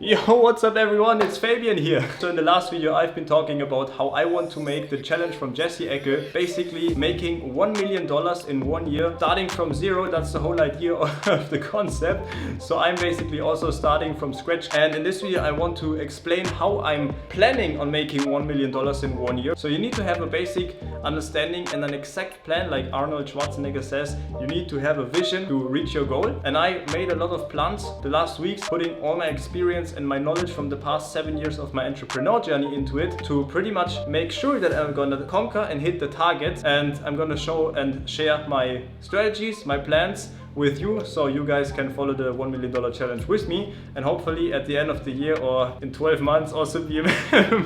Yo, what's up everyone, it's Fabian here. So in the last video I've been talking about how I want to make the challenge from Jesse Ecke, basically making $1 million in 1 year, starting from zero. That's the whole idea of the concept. So I'm basically also starting from scratch, and in this video I want to explain how I'm planning on making $1 million in 1 year. So you need to have a basic understanding and an exact plan. Like Arnold Schwarzenegger says, you need to have a vision to reach your goal. And I made a lot of plans the last weeks, putting all my experience and my knowledge from the past 7 years of my entrepreneur journey into it to pretty much make sure that I'm gonna conquer and hit the targets. And I'm gonna show and share my strategies, my plans with you, so you guys can follow the $1 million challenge with me, and hopefully at the end of the year or in 12 months also be a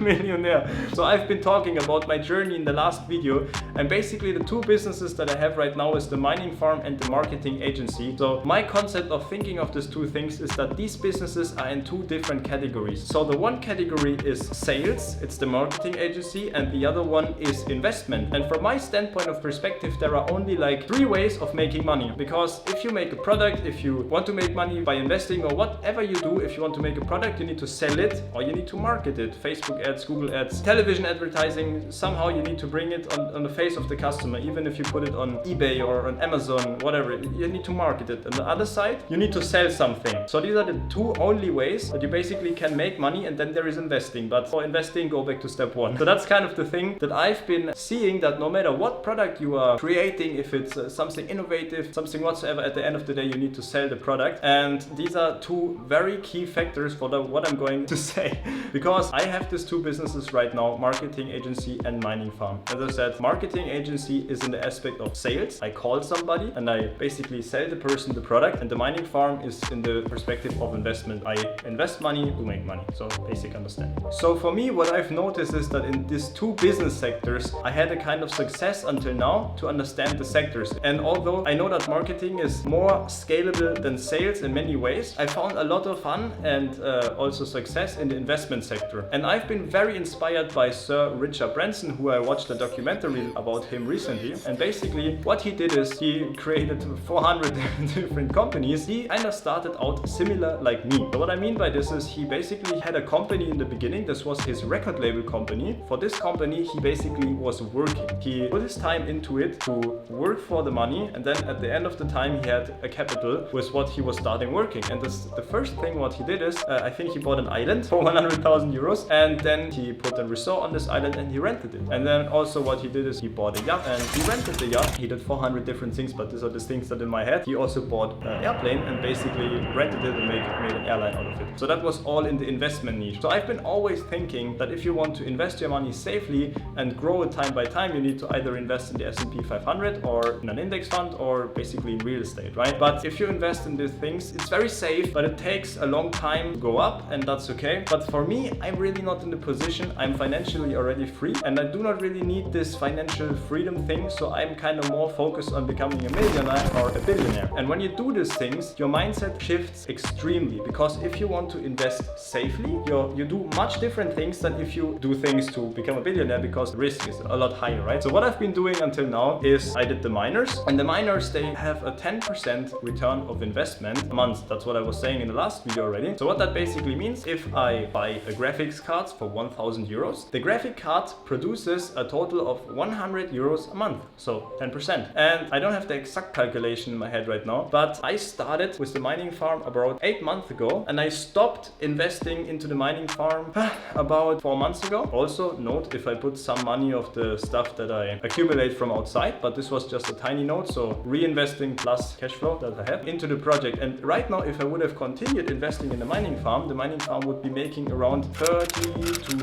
millionaire. So I've been talking about my journey in the last video, and basically the two businesses that I have right now is the mining farm and the marketing agency. So my concept of thinking of these two things is that these businesses are in two different categories. So the one category is sales, it's the marketing agency, and the other one is investment. And from my standpoint of perspective, there are only like 3 ways of making money. Because if you make a product, if you want to make money by investing or whatever you do, if you want to make a product, you need to sell it or you need to market it. Facebook ads, Google ads, television advertising, somehow you need to bring it on the face of the customer. Even if you put it on eBay or on Amazon, whatever, you need to market it. On the other side, you need to sell something. So these are the two only ways that you basically can make money, and then there is investing. But for investing, go back to step 1. So that's kind of the thing that I've been seeing, that no matter what product you are creating, if it's something innovative, something whatsoever, at the end of the day you need to sell the product. And these are two very key factors for what I'm going to say, because I have these two businesses right now, marketing agency and mining farm. As I said, marketing agency is in the aspect of sales. I call somebody and I basically sell the person the product, and the mining farm is in the perspective of investment. I invest money to make money. So basic understanding. So for me, what I've noticed is that in these two business sectors I had a kind of success until now to understand the sectors. And although I know that marketing is more scalable than sales in many ways, I found a lot of fun and also success in the investment sector. And I've been very inspired by Sir Richard Branson, who I watched a documentary about him recently. And basically what he did is he created 400 different companies. He kind of started out similar like me. So what I mean by this is he basically had a company in the beginning. This was his record label company. For this company he basically was working. He put his time into it to work for the money, and then at the end of the time he had a capital with what he was starting working. And the first thing what he did is I think he bought an island for 100,000 euros, and then he put a resort on this island and he rented it. And then also what he did is he bought a yacht and he rented the yacht. He did 400 different things, but these are the things that in my head. He also bought an airplane and basically rented it and made an airline out of it. So that was all in the investment niche. So I've been always thinking that if you want to invest your money safely and grow it time by time, you need to either invest in the S&P 500 or in an index fund or basically in real estate, right? But if you invest in these things, it's very safe, but it takes a long time to go up, and that's okay. But for me, I'm really not in the position. I'm financially already free, and I do not really need this financial freedom thing. So I'm kind of more focused on becoming a millionaire or a billionaire. And when you do these things, your mindset shifts extremely, because if you want to invest safely, you do much different things than if you do things to become a billionaire, because the risk is a lot higher, right? So what I've been doing until now is I did the miners, and the miners, they have a 10% return of investment a month. That's what I was saying in the last video already. So what that basically means, if I buy a graphics card for 1,000 euros, the graphic card produces a total of 100 euros a month. So 10%. And I don't have the exact calculation in my head right now, but I started with the mining farm about 8 months ago, and I stopped investing into the mining farm about 4 months ago. Also note, if I put some money of the stuff that I accumulate from outside, but this was just a tiny note, so reinvesting plus cash flow that I have into the project. And right now, if I would have continued investing in the mining farm would be making around 30 to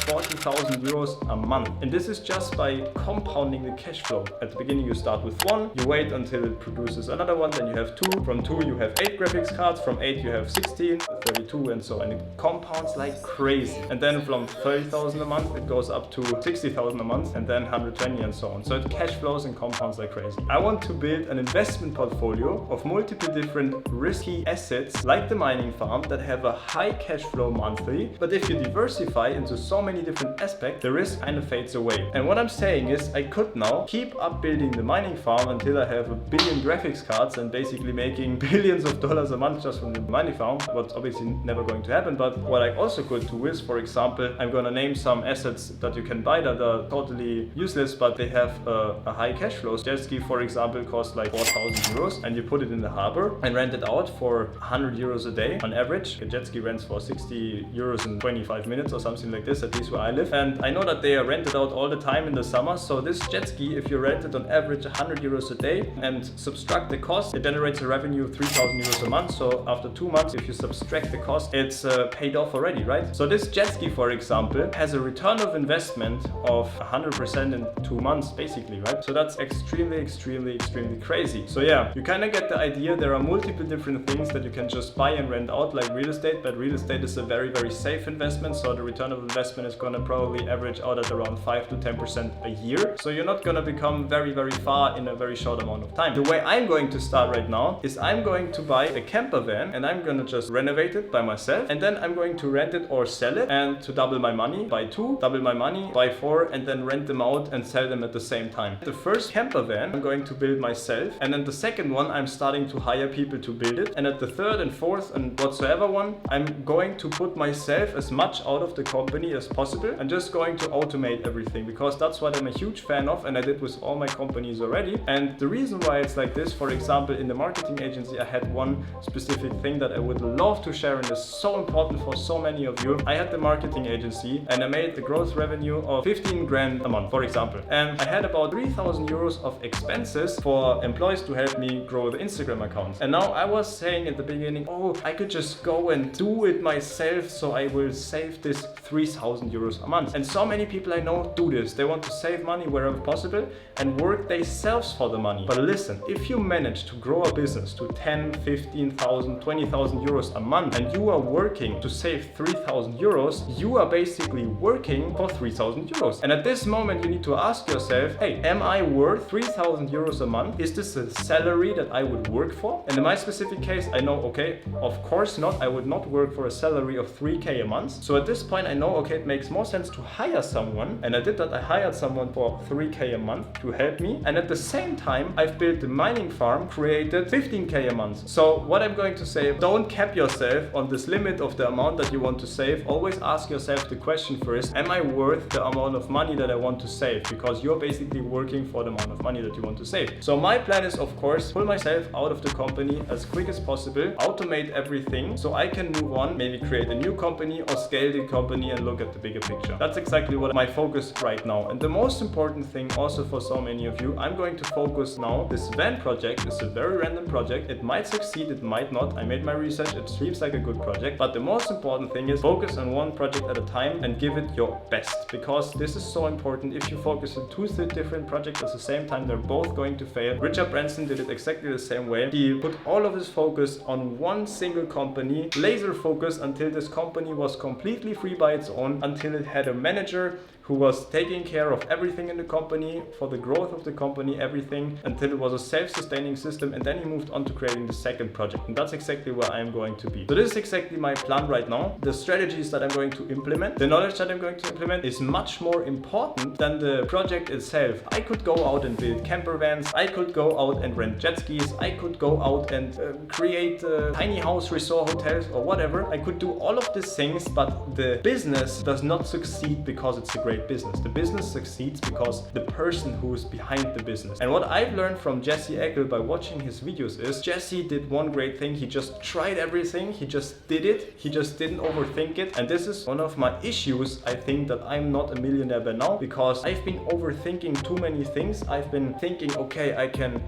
40,000 euros a month. And this is just by compounding the cash flow. At the beginning you start with 1, you wait until it produces another one, then you have 2, from 2 you have 8 graphics cards, from 8 you have 16, 32, and so on. And it compounds like crazy. And then from 30,000 a month it goes up to 60,000 a month, and then 120, and so on. So it cash flows and compounds like crazy. I want to build an investment portfolio of multiple different risky assets like the mining farm that have a high cash flow monthly. But if you diversify into so many different aspects, the risk kind of fades away. And what I'm saying is I could now keep up building the mining farm until I have 1 billion graphics cards and basically making billions of dollars a month just from the mining farm. But obviously obviously never going to happen. But what I also could do is, for example, I'm gonna name some assets that you can buy that are totally useless, but they have a high cash flow. Jet ski, for example, costs like 4,000 euros, and you put it in the harbor and rent it out for 100 euros a day on average. A jet ski rents for 60 euros in 25 minutes or something like this, at least where I live. And I know that they are rented out all the time in the summer. So this jet ski, if you rent it on average 100 euros a day and subtract the cost, it generates a revenue of 3,000 euros a month. So after 2 months, if you subtract the cost, it's paid off already, right? So this jet ski, for example, has a return of investment of 100% in 2 months, basically, right? So that's extremely crazy. So yeah, you kind of get the idea. There are multiple different things that you can just buy and rent out, like real estate, but real estate is a very safe investment. So the return of investment is going to probably average out at around 5 to 10% a year. So you're not going to become very far in a very short amount of time. The way I'm going to start right now is I'm going to buy a camper van and I'm going to just renovate it by myself, and then I'm going to rent it or sell it, and to double my money, buy 2, double my money, buy 4, and then rent them out and sell them at the same time. The first camper van I'm going to build myself, and then the second one I'm starting to hire people to build it, and at the third and fourth and whatsoever one, I'm going to put myself as much out of the company as possible and just going to automate everything, because that's what I'm a huge fan of, and I did with all my companies already. And the reason why it's like this, for example, in the marketing agency, I had one specific thing that I would love to share, and is so important for so many of you. I had the marketing agency and I made a gross revenue of 15 grand a month, for example, and I had about 3,000 euros of expenses for employees to help me grow the Instagram account. And now I was saying at the beginning, oh, I could just go and do it myself, so I will save this 3,000 euros a month. And so many people I know do this. They want to save money wherever possible and work themselves for the money. But listen, if you manage to grow a business to 10, 15,000, 20,000 euros a month, and you are working to save 3,000 euros, you are basically working for 3,000 euros. And at this moment, you need to ask yourself, hey, am I worth 3,000 euros a month? Is this a salary that I would work for? And in my specific case, I know, okay, of course not. I would not work for a salary of 3K a month. So at this point, I know, okay, it makes more sense to hire someone. And I did that. I hired someone for 3K a month to help me. And at the same time, I've built the mining farm, created 15K a month. So what I'm going to say, don't cap yourself on this limit of the amount that you want to save. Always ask yourself the question first, am I worth the amount of money that I want to save? Because you're basically working for the amount of money that you want to save. So my plan is, of course, pull myself out of the company as quick as possible, automate everything so I can move on, maybe create a new company or scale the company and look at the bigger picture. That's exactly what my focus right now. And the most important thing also for so many of you, I'm going to focus now. This van project is a very random project. It might succeed, it might not. I made my research, it seems like a good project, but the most important thing is focus on one project at a time and give it your best, because this is so important. If you focus on 2 different projects at the same time, they're both going to fail. Richard Branson did it exactly the same way. He put all of his focus on one single company, laser focus, until this company was completely free by its own, until it had a manager who was taking care of everything in the company, for the growth of the company, everything, until it was a self-sustaining system. And then he moved on to creating the second project. And that's exactly where I'm going to be. So this is exactly my plan right now. The strategies that I'm going to implement, the knowledge that I'm going to implement is much more important than the project itself. I could go out and build camper vans. I could go out and rent jet skis. I could go out and create tiny house resort hotels or whatever. I could do all of these things, but the business does not succeed because it's a great business. The business succeeds because the person who is behind the business. And what I've learned from Jesse Eckel by watching his videos is Jesse did one great thing. He just tried everything. He just did it. He just didn't overthink it. And this is one of my issues. I think that I'm not a millionaire by now because I've been overthinking too many things. I've been thinking, okay, I can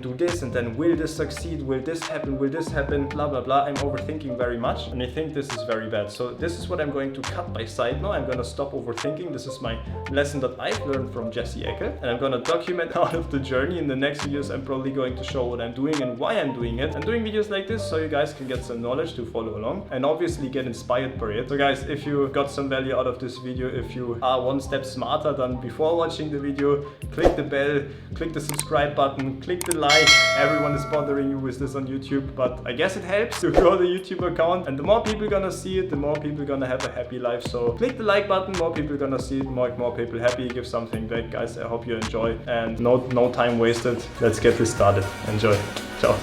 do this, and then will this succeed? Will this happen? Will this happen? Blah, blah, blah. I'm overthinking very much. And I think this is very bad. So this is what I'm going to cut by side now. I'm going to stop overthinking. This is my lesson that I've learned from Jesse Eckel, and I'm gonna document out of the journey. In the next videos, I'm probably going to show what I'm doing and why I'm doing it. I'm doing videos like this so you guys can get some knowledge to follow along and obviously get inspired by it. So guys, if you got some value out of this video, if you are one step smarter than before watching the video, click the bell, click the subscribe button, click the like. Everyone is bothering you with this on YouTube, but I guess it helps to grow the YouTube account, and the more people gonna see it, the more people gonna have a happy life. So click the like button, more people gonna see it, more people happy, give something back. Guys, I hope you enjoy, and no time wasted. Let's get this started. Enjoy. Ciao.